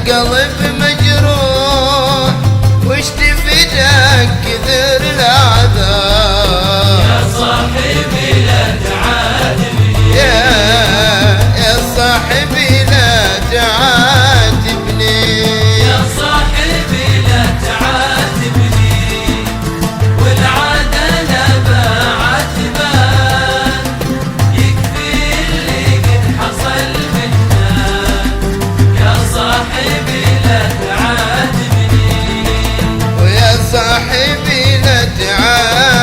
القلب مجروح وش تفيدك كثر العذاب يا صاحبي لا تعاتبني يا صاحبي لا تعاتبني يا صاحبي لا تعاتبني والعدل بعاتبان يكفي اللي قد حصل منا يا صاحبي لا تعاتبني ويا صاحبي لا تعاتبني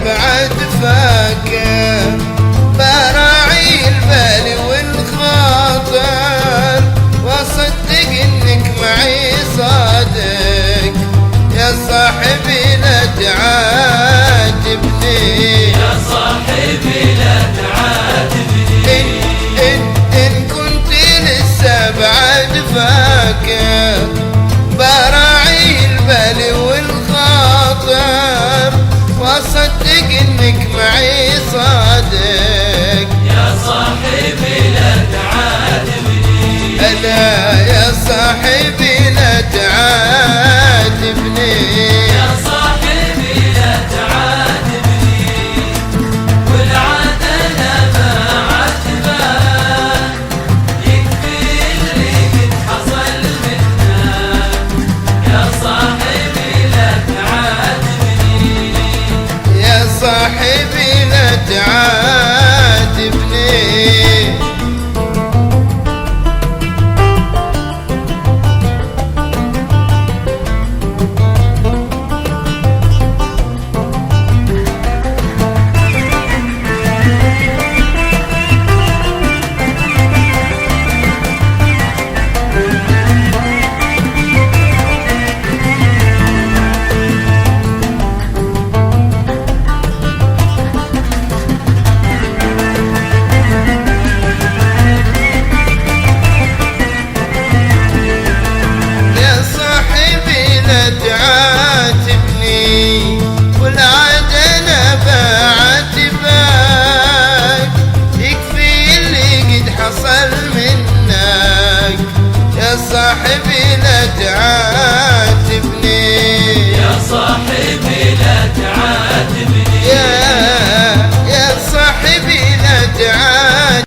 بعد فاكر براعي البال والخاطر واصدق انك معي صادق يا صاحبي لا تعاتبني يا صاحبي لا تعاتبني إن كنت لسه بعد فاكر براعي البال والخاطر واصدق انك معي صادق يا صاحبي لا تعاتبني الا يا صاحبي لا تعاتبني يا صاحبي لا تعاتبني والعدل بعاتبان يكفي اللي قد حصل منا يا صاحبي لا تعاتبني يا صاحبي لا تعاتبني يا صاحبي لا تعاتبني والعاد انا بعاتبك يكفي اللي قد حصل منك يا صاحبي لا تعاتبني يا صاحبي لا تعاتبني يا صاحبي لا تعاتبني